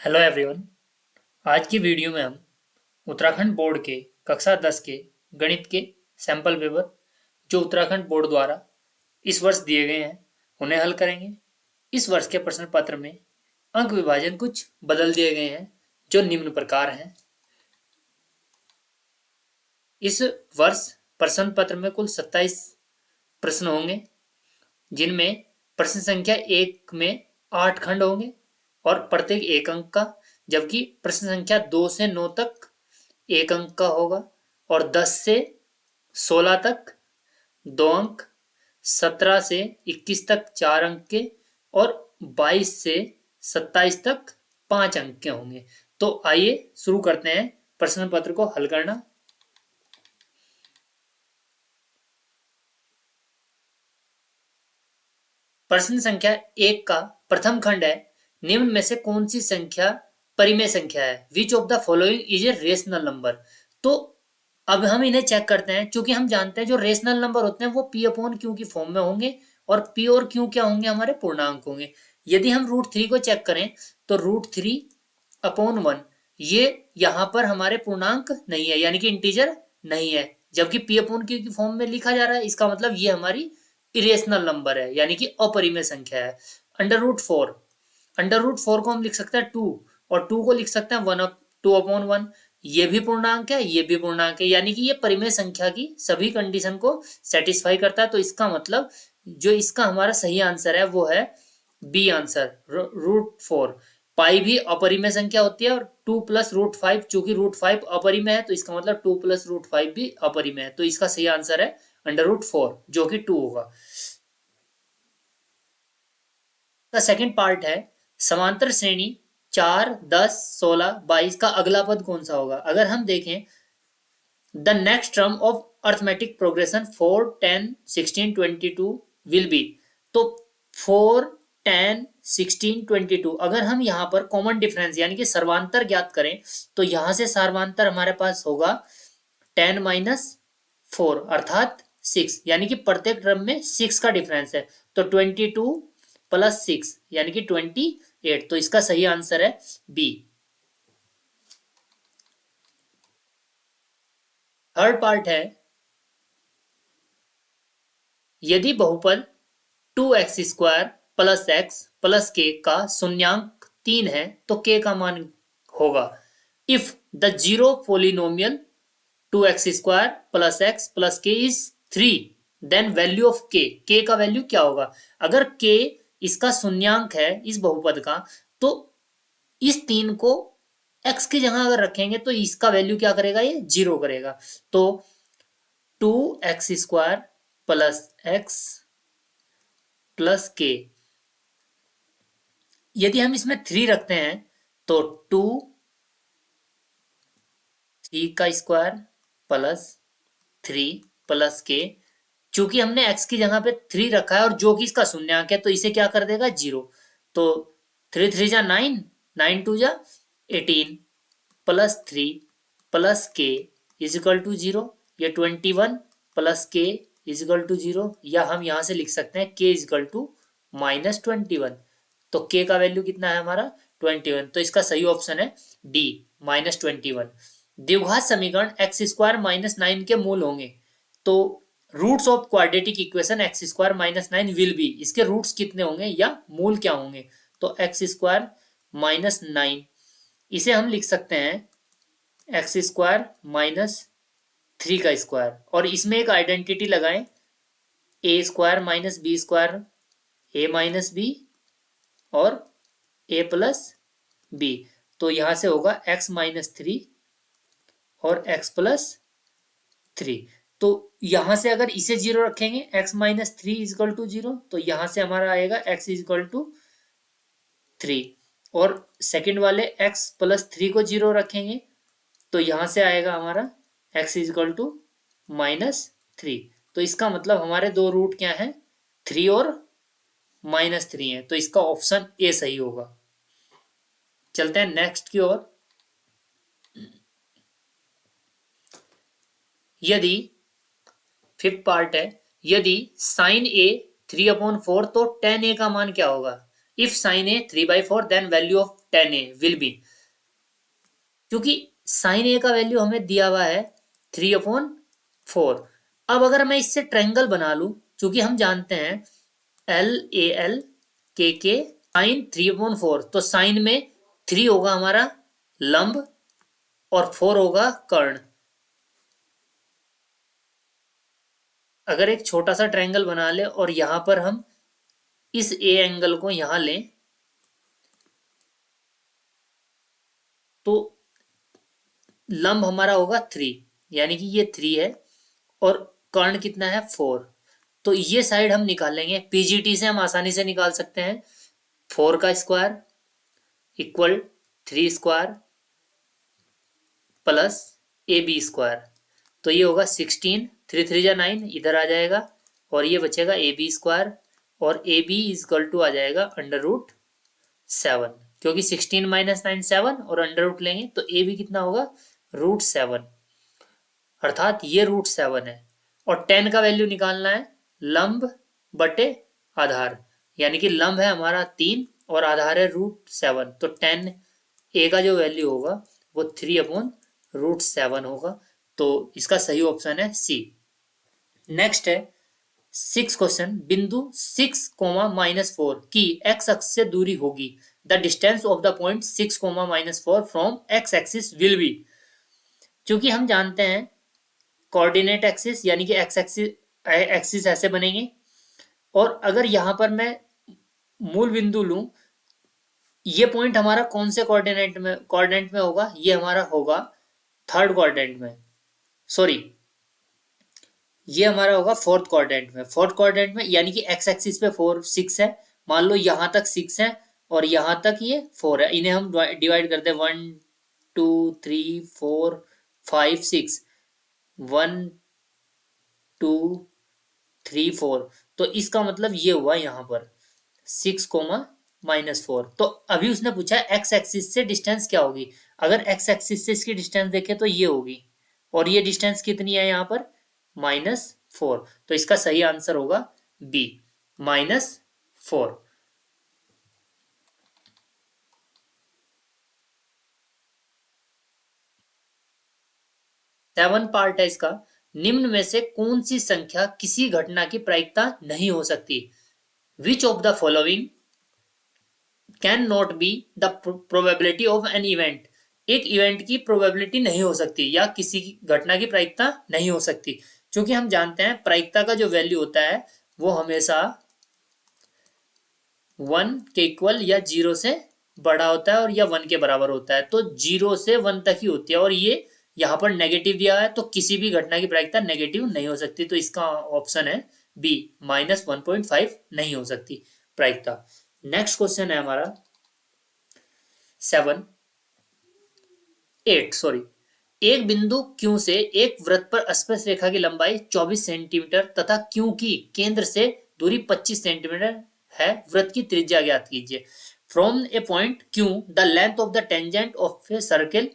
Hello everyone. आज की video में हम उत्तराखंड बोर्ड के कक्षा 10 के गणित के सैंपल पेपर जो उत्तराखंड बोर्ड द्वारा इस वर्ष दिए गए हैं उन्हें हल करेंगे। इस वर्ष के प्रश्न पत्र में अंक विभाजन कुछ बदल दिए गए हैं जो निम्न प्रकार हैं। इस वर्ष प्रश्न पत्र में कुल 27 प्रश्न होंगे जिनमें प्रश्न संख्या 1 में 8 खंड होंगे और प्रत्येक 1 अंक का, जबकि प्रश्न संख्या 2 से 9 तक 1 अंक का होगा और 10 से 16 तक 2 अंक, 17 से 21 तक 4 अंक के और 22 से 27 तक 5 अंक के होंगे। तो आइए शुरू करते हैं प्रश्न पत्र को हल करना। प्रश्न संख्या 1 का प्रथम खंड है, निम्न में से कौन सी संख्या परिमेय संख्या है? Which of the following is a rational number. तो अब हम इन्हें चेक करते हैं, क्योंकि हम जानते हैं जो रेशनल नंबर होते हैं वो पी अपॉन क्यू की फॉर्म में होंगे और पी और क्यू क्या होंगे? हमारे पूर्णांक होंगे। यदि हम √3 को चेक करें तो √3/1 ये यहाँ पर हमारे पूर्णांक नहीं है, यानी कि इंटीजर नहीं है, जबकि पी अपॉन क्यू की फॉर्म में लिखा जा रहा है। इसका मतलब ये हमारी इरेशनल नंबर है, यानी कि अपरिमेय संख्या है। अंडर रूट 4 को हम लिख सकते हैं 2 और 2 को लिख सकते हैं 2/1। ये भी पूर्णांक है, ये भी पूर्णांक है, यानी कि ये परिमेय संख्या की सभी कंडीशन को सेटिस्फाई करता है। तो इसका मतलब जो इसका हमारा सही आंसर है वो है बी आंसर, √4। पाई भी अपरिमेय संख्या होती है और 2 + √5, चूंकि √5 अपरिमेय है तो इसका मतलब 2 + √5 भी अपरिमेय है। तो इसका सही आंसर है अंडर रूट 4 जो कि 2 होगा। सेकेंड पार्ट है, समांतर श्रेणी 4, 10, 16, 22 का अगला पद कौन सा होगा? अगर हम देखें the next term of arithmetic progression 4, 10, 16, 22 will be. तो 4, 10, 16, 22 अगर हम यहाँ पर कॉमन डिफरेंस यानी कि सर्वांतर ज्ञात करें तो यहाँ से सर्वांतर हमारे पास होगा 10 - 4 अर्थात 6, यानी कि प्रत्येक टर्म में 6 का डिफरेंस है। तो 22 + 6 यानी कि 28। तो इसका सही आंसर है बी। थर्ड पार्ट है, यदि बहुपद 2x² + x + k का शून्यांक 3 है तो k का मान होगा। If the zero polynomial 2x² + x + k is 3 then value of k का वैल्यू क्या होगा? अगर k इसका शून्यांक है इस बहुपद का, तो इस 3 को x की जगह अगर रखेंगे तो इसका वैल्यू क्या करेगा? ये 0 करेगा। तो 2x² + x + k, यदि हम इसमें 3 रखते हैं तो 2 3² + 3 + k, चूंकि हमने x की जगह पे 3 रखा है और जो कि इसका शून्यांक है तो इसे क्या कर देगा? 0। तो 3 3 जा 9, 9 2 जा 18 + 3 + k = 0। ये 21 + k = 0, या हम यहां से लिख सकते हैं k = -21। तो k का वैल्यू कितना है हमारा? 21। तो इसका सही ऑप्शन है डी, -21। द्विघात समीकरण x² - 9 के मूल होंगे। तो roots of quadratic equation x² - 9 will be, इसके रूट्स कितने होंगे या मूल क्या होंगे? तो x² - 9 इसे हम लिख सकते हैं x² - 3 का स्क्वायर, और इसमें एक आइडेंटिटी लगाएं, a² - b² a - b और a + b। तो यहां से होगा x - 3 और x + 3। तो यहां से अगर इसे 0 रखेंगे x - 3 = 0, तो यहां से हमारा आएगा x = 3, और सेकंड वाले x + 3 को 0 रखेंगे तो यहां से आएगा हमारा x = -3। तो इसका मतलब हमारे दो रूट क्या है? 3 और -3 है। तो इसका ऑप्शन ए सही होगा। चलते हैं नेक्स्ट की ओर। यदि फिफ्थ पार्ट है, यदि sin a 3/4 तो tan a का मान क्या होगा? If sin a 3/4 then value of 10a will be, क्योंकि साइन ए का वैल्यू हमें दिया हुआ है 3/4। अब अगर मैं इससे ट्रायंगल बना लूं, क्योंकि हम जानते हैं LAL KK साइन 3/4, तो साइन में 3 होगा हमारा लंब और 4 होगा कर्ण। अगर एक छोटा सा ट्रायंगल बना ले और यहां पर हम इस ए एंगल को यहां लें, तो लंब हमारा होगा 3, यानी कि ये 3 है और कर्ण कितना है 4। तो ये साइड हम निकालेंगे, पीजीटी से हम आसानी से निकाल सकते हैं 4 का square equal 3 square plus AB square. तो ये होगा 16, 3 3 जा 9 इधर आ जाएगा और ये बचेगा AB स्क्वायर, और AB इजकल टू आ जाएगा √7, क्योंकि 16 - 9 7 और अंडर रूट लेंगे तो AB कितना होगा √7, अर्थात ये √7 है। और 10 का वैल्यू निकालना है लंब बटे आधार, यानी कि लंब है हमारा 3 और आधार है √7, तो 10a का जो वैल्यू होगा वो 3/√7 होगा। तो इसका सही ऑप्शन है सी। नेक्स्ट है 6 क्वेश्चन, बिंदु 6, -4 की x अक्ष से दूरी होगी, the distance of the point 6, -4 from x axis will be. क्योंकि हम जानते हैं कोऑर्डिनेट एक्सिस यानी कि x एक्सिस ऐसे बनेंगे, और अगर यहां पर मैं मूल बिंदु लूं, ये पॉइंट हमारा कौन से कोऑर्डिनेट में होगा, ये हमारा होगा थर्ड कोऑर्डिनेट में, सॉरी ये हमारा होगा फोर्थ क्वाड्रेंट में। फोर्थ क्वाड्रेंट में यानी कि x एक्सिस पे 4 6 है, मान लो यहां तक 6 है और यहां तक ये 4 है, इन्हें हम डिवाइड करते हैं 1 2 3 4 5 6, 1 2 3 4, तो इसका मतलब ये हुआ यहां पर 6, -4। तो अभी उसने पूछा x एक्सिस से डिस्टेंस क्या होगी, अगर x एक्सिस से इसकी डिस्टेंस देखें तो ये होगी, और ये डिस्टेंस कितनी है यहाँ पर -4, तो इसका सही आंसर होगा बी -4। 7 पार्ट है इसका। निम्न में से कौन सी संख्या किसी घटना की प्रायिकता नहीं हो सकती, which of the following can not be the probability of an event. एक इवेंट की प्रोबेबिलिटी नहीं हो सकती या किसी की घटना की प्रायिकता नहीं हो सकती, क्योंकि हम जानते हैं प्रायिकता का जो वैल्यू होता है वो हमेशा 1 के इक्वल या 0 से बड़ा होता है और या 1 के बराबर होता है, तो 0 से 1 तक ही होती है, और ये यहाँ पर नेगेटिव दिया है तो किसी भी घटना की प्रायिकता नेगेटिव नहीं हो सकती, तो इसका ऑप्शन है बी -1.5 नहीं हो सकती प्रायिकता। नेक्स्ट क्वेश्चन है हमारा 8 सॉरी, एक बिंदु Q से एक वृत्त पर स्पर्श रेखा की लंबाई 24 सेंटीमीटर तथा Q की केंद्र से दूरी 25 सेंटीमीटर है, वृत्त की त्रिज्या ज्ञात कीजिए। From A point Q the length of the tangent of a circle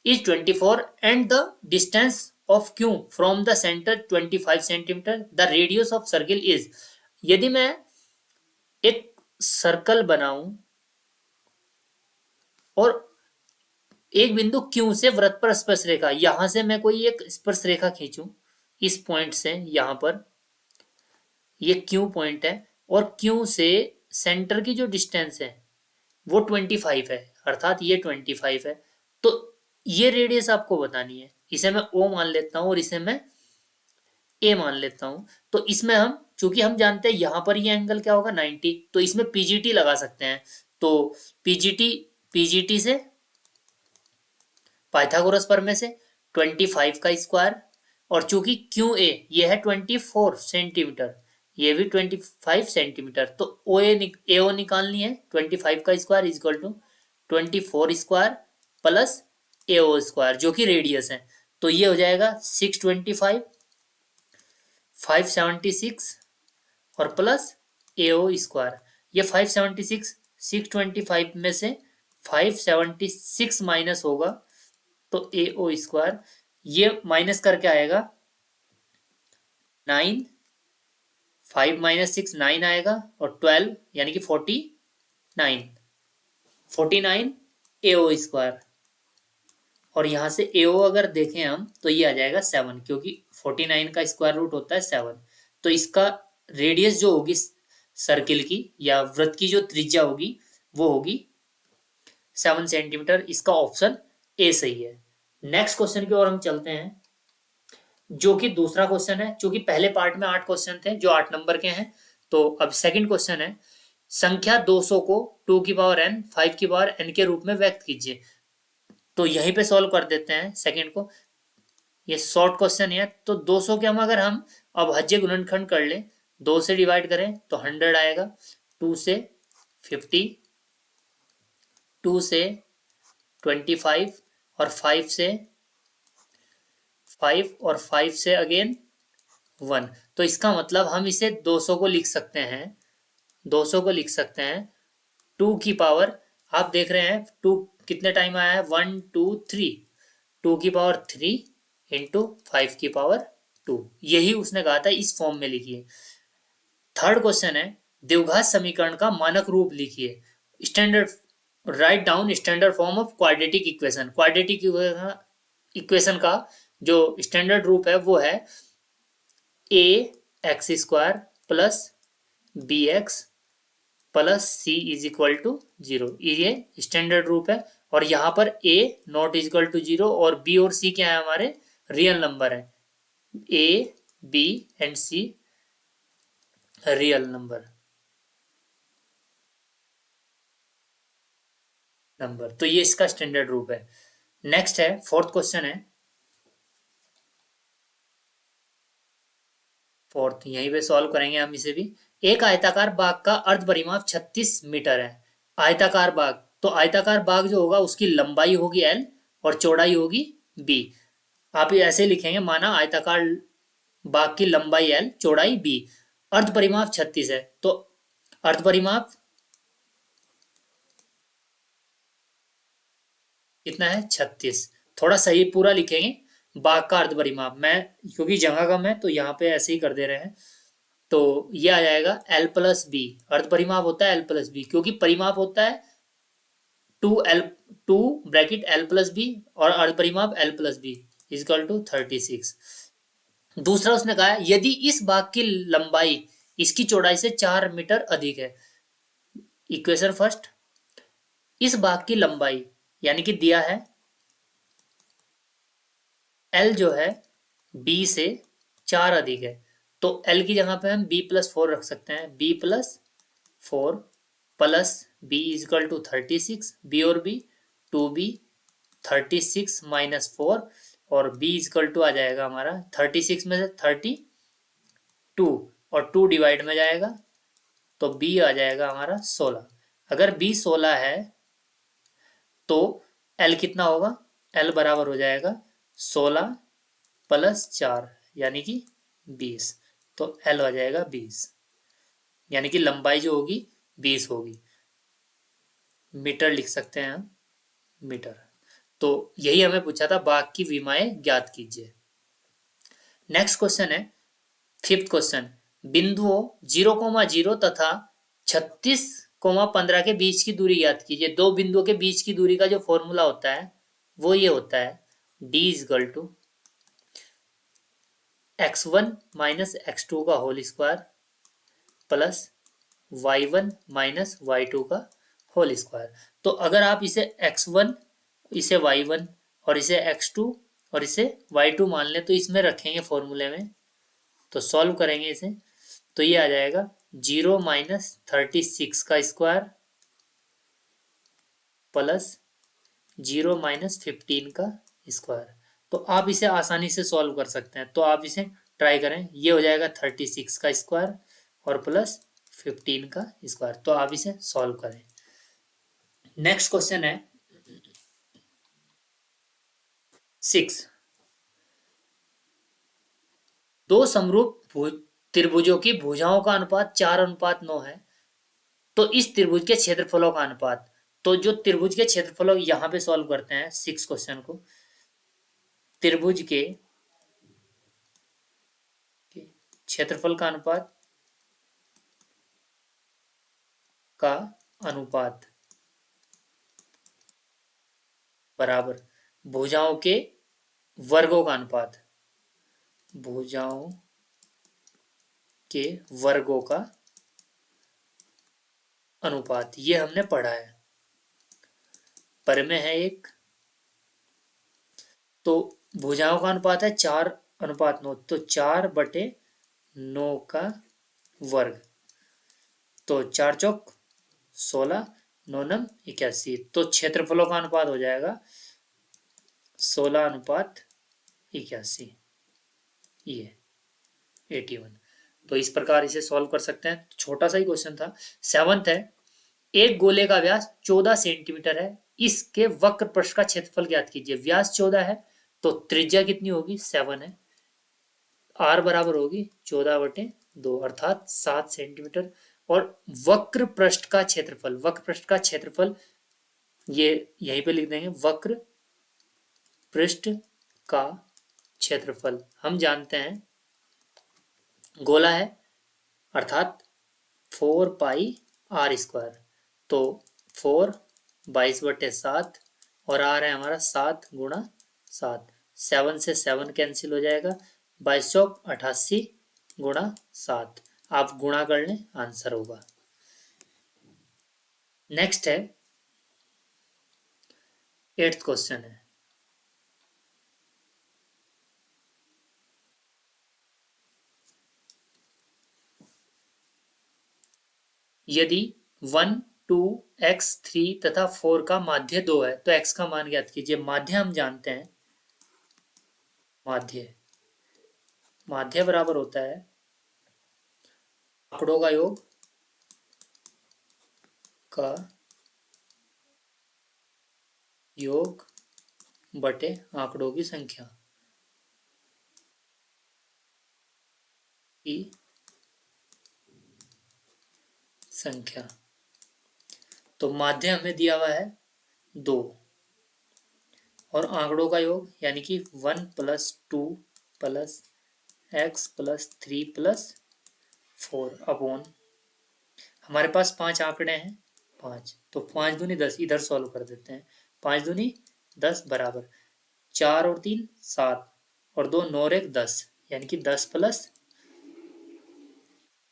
is 24 and the distance of Q from the center 25 centimetre, the radius of circle is। यदि मैं एक सर्कल बनाऊं और एक बिंदु Q से वृत्त पर स्पर्श रेखा, यहां से मैं कोई एक स्पर्श रेखा खींचूं इस पॉइंट से, यहां पर ये Q पॉइंट है और Q से सेंटर की जो डिस्टेंस है वो 25 है, अर्थात ये 25 है, तो ये रेडियस आपको बतानी है। इसे मैं O मान लेता हूं और इसे मैं A मान लेता हूं। तो इसमें हम चूंकि हम जानते हैं यहां पर ये एंगल क्या होगा 90, तो इसमें PGT लगा सकते हैं। तो PGT से पाइथागोरस प्रमेय से 25 का स्क्वायर, और चूंकि QA ये है 24 सेंटीमीटर, ये भी 25 सेंटीमीटर, तो AO निकालनी है। 25 का square is equal to 24 square plus AO square जो कि रेडियस है, तो ये हो जाएगा 625 576 और प्लस AO स्क्वायर। ये 576 625 में से 576 माइनस होगा तो AO स्क्वायर, ये माइनस करके आएगा 9, 5 - 6 9 आएगा और 12 यानी कि 49 AO स्क्वायर, और यहाँ से AO अगर देखें हम तो ये आ जाएगा 7, क्योंकि 49 का स्क्वायर रूट होता है 7। तो इसका रेडियस जो होगी सर्किल की या वृत्त की जो त्रिज्या होगी वो होगी 7 सेंटीमीटर। इसका ऑप्शन ए सही है। नेक्स्ट क्वेश्चन की ओर हम चलते हैं, जो कि दूसरा क्वेश्चन है। चूंकि पहले पार्ट में 8 क्वेश्चन थे जो 8 नंबर के हैं, तो अब सेकंड क्वेश्चन है, संख्या 200 को 2 की पावर n 5 की पावर n के रूप में व्यक्त कीजिए। तो यहीं पे सॉल्व कर देते हैं सेकंड को। ये शॉर्ट क्वेश्चन है, तो 200 के हम अगर हम अभाज्य गुणनखंड कर लें, 2 से डिवाइड करें तो 100 आएगा, 2 से 50, 2 से 25 और 5 से 5 और 5 से अगेन 1। तो इसका मतलब हम इसे 200 को लिख सकते हैं, 200 को लिख सकते हैं 2 की पावर, आप देख रहे हैं 2 कितने टाइम आया है, 1 2 3, 2 की पावर 3 इंटू 5 की पावर 2, यही उसने कहा था इस फॉर्म में लिखिए। थर्ड क्वेश्चन है, द्विघात समीकरण का मानक रूप लिखिए। Standard, write down standard form of quadratic equation. Quadratic equation का जो स्टैंडर्ड रूप है वो है a x square plus b x plus c is equal to 0, ये स्टैंडर्ड रूप है। और यहाँ पर a not is equal to 0 और बी और सी क्या है, हमारे रियल नंबर है, a b and c real number. तो ये इसका स्टैंडर्ड रूप है। नेक्स्ट है, फोर्थ क्वेश्चन है, फोर्थ यहीं पे सॉल्व करेंगे हम इसे भी। एक आयताकार बाग का अर्ध परिमाप 36 मीटर है। आयताकार बाग, तो आयताकार बाग जो होगा उसकी लंबाई होगी L और चौड़ाई होगी B। आप ये ऐसे लिखेंगे, माना आयताकार बाग की लंबाई L चौड़ाई B, अर्ध परिमाप 36 है, तो अर्ध परिमाप कितना है, 36। थोड़ा सही पूरा लिखेंगे, बाग का अर्ध परिमाप, मैं क्योंकि जगह कम है तो यहाँ पे ऐसे ही कर दे रहे हैं। तो ये आ जाएगा L प्लस बी, अर्ध परिमाप होता है L प्लस बी, क्योंकि परिमाप होता है 2L, 2 bracket L plus B और अर्ध परिमाप L plus b is equal to 36। दूसरा उसने कहा है, यदि इस बाग की लंबाई इसकी चौड़ाई से 4 मीटर अधिक है। इक्वेशन फर्स्ट, इस बाग की लंबाई यानी कि दिया है L जो है B से 4 अधिक है, तो L की जगह पे हम B प्लस 4 रख सकते हैं, B plus 4 plus B is equal to 36, B और B 2B, 36 माइनस 4 और B इजकल टू आ जाएगा हमारा 36 में से 32 और 2 डिवाइड में जाएगा तो B आ जाएगा हमारा 16। अगर B 16 है तो L कितना होगा, L बराबर हो जाएगा 16 प्लस 4 यानी कि 20, तो L हो जाएगा 20, यानी कि लंबाई जो होगी 20 होगी। मीटर लिख सकते हैं हम, मीटर। तो यही हमें पूछा था, बाग की विमाएं ज्ञात कीजिए। नेक्स्ट क्वेश्चन है, फिफ्थ क्वेश्चन, बिंदुओं 0,0 तथा 36,15 के बीच की दूरी ज्ञात कीजिए। दो बिंदुओं के बीच की दूरी का जो फॉर्मूला होता है वो ये होता है, d is equal to x1 minus x2 का whole square plus y1 minus y2 का होल स्क्वायर। तो अगर आप इसे x1, इसे y1 और इसे x2 और इसे y2 मान लें तो इसमें रखेंगे फॉर्मूले में, तो सॉल्व करेंगे इसे, तो ये आ जाएगा 0 माइनस 36 का स्क्वायर प्लस 0 माइनस 15 का स्क्वायर। तो आप इसे आसानी से सॉल्व कर सकते हैं, तो आप इसे ट्राई करें। ये हो जाएगा 36 का स्क्वायर और प्लस 15 का स्क्वायर, तो आप इसे सॉल्व करें। नेक्स्ट क्वेश्चन है 6, दो समरूप त्रिभुजों की भुजाओं का अनुपात 4:9 है, तो इस त्रिभुज के क्षेत्रफलों का अनुपात। तो जो त्रिभुज के क्षेत्रफलों, यहां पे सॉल्व करते हैं 6 क्वेश्चन को। त्रिभुज के क्षेत्रफल का अनुपात बराबर भुजाओं के वर्गों का अनुपात, भुजाओं के वर्गों का अनुपात, ये हमने पढ़ा है। पर में है एक, तो भुजाओं का अनुपात है 4:9, तो 4/9 का वर्ग, तो 4 चौक 16, 9 नम 81, तो क्षेत्रफलों का अनुपात हो जाएगा 16:81, ये 81। तो इस प्रकार इसे सॉल्व कर सकते हैं। छोटा सा ही क्वेश्चन था। 7th है, एक गोले का व्यास 14 सेंटीमीटर है, इसके वक्र पृष्ठ का क्षेत्रफल ज्ञात कीजिए। व्यास 14 है तो त्रिज्या कितनी होगी, 7 है, r बराबर होगी 14/2 अर्थात 7 सेंटीमीटर। और वक्र पृष्ठ का क्षेत्रफल, वक्र पृष्ठ का क्षेत्रफल ये यहीं पे लिख देंगे, वक्र पृष्ठ का क्षेत्रफल हम जानते हैं गोला है अर्थात 4πr², तो 4 22/7 और r है हमारा 7 × 7, 7 से 7 कैंसिल हो जाएगा, 22 चौक 88 × 7, आप गुणा कर लें आंसर होगा। नेक्स्ट है 8th क्वेश्चन है, यदि 1 2 x 3 तथा 4 का माध्य 2 है तो x का मान ज्ञात कीजिए। माध्य हम जानते हैं, माध्य माध्य बराबर होता है आंकड़ों का योग बटे आंकड़ों की संख्या की संख्या। तो माध्य हमें दिया हुआ है 2 और आंकड़ों का योग यानी कि 1 + 2 + x + 3 + 4 अपॉन, हमारे पास 5 आंकड़े हैं, 5, तो 5 दूनी 10, इधर सॉल्व कर देते हैं, 5 दूनी 10 बराबर 4 और 3 7 और 2 9 और 1 10, यानी कि 10 +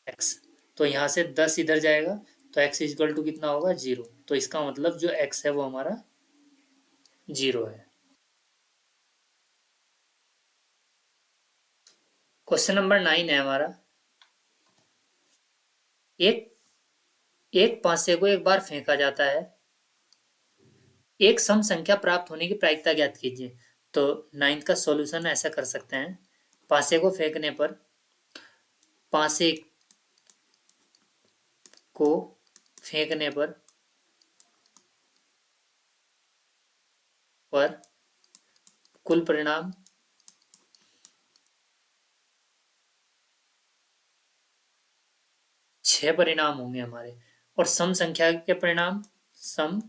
x, तो यहाँ से 10 इधर जाएगा तो x = कितना होगा, 0, तो इसका मतलब जो x है वो हमारा 0 है। क्वेश्चन नंबर 9 है हमारा, एक पासे को एक बार फेंका जाता है, एक सम संख्या प्राप्त होने की प्रायिकता ज्ञात कीजिए। तो 9th का सॉल्यूशन ऐसा कर सकते हैं, पासे को फेंकने पर, पासे को फेंकने पर कुल परिणाम 6 परिणाम होंगे हमारे, और सम संख्या के परिणाम, सम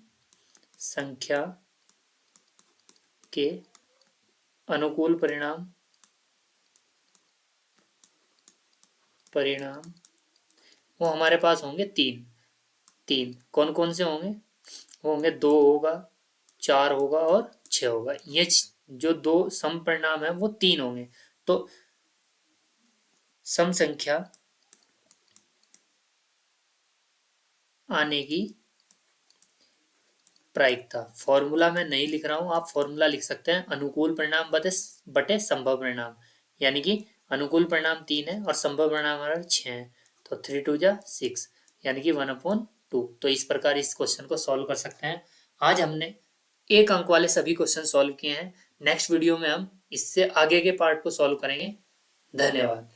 संख्या के अनुकूल परिणाम वो हमारे पास होंगे 3। कौन कौन से होंगे, वो होंगे 2 होगा, 4 होगा और 6 होगा। ये जो 2 सम परिणाम है वो 3 होंगे। तो सम संख्या आने की प्रायिकता, फॉर्मूला मैं नहीं लिख रहा हूं, आप फॉर्मूला लिख सकते हैं, अनुकूल परिणाम बटे संभव परिणाम, यानी कि अनुकूल परिणाम 3 है और संभव परिणाम हमारा 6 है, तो 3 2 जा 6, यानी कि 1/2। तो इस प्रकार इस क्वेश्चन को सॉल्व कर सकते हैं। आज हमने 1 अंक वाले सभी क्वेश्चन सॉल्व किए हैं। नेक्स्ट वीडियो में हम इससे आगे के पार्ट को सॉल्व करेंगे। धन्यवाद।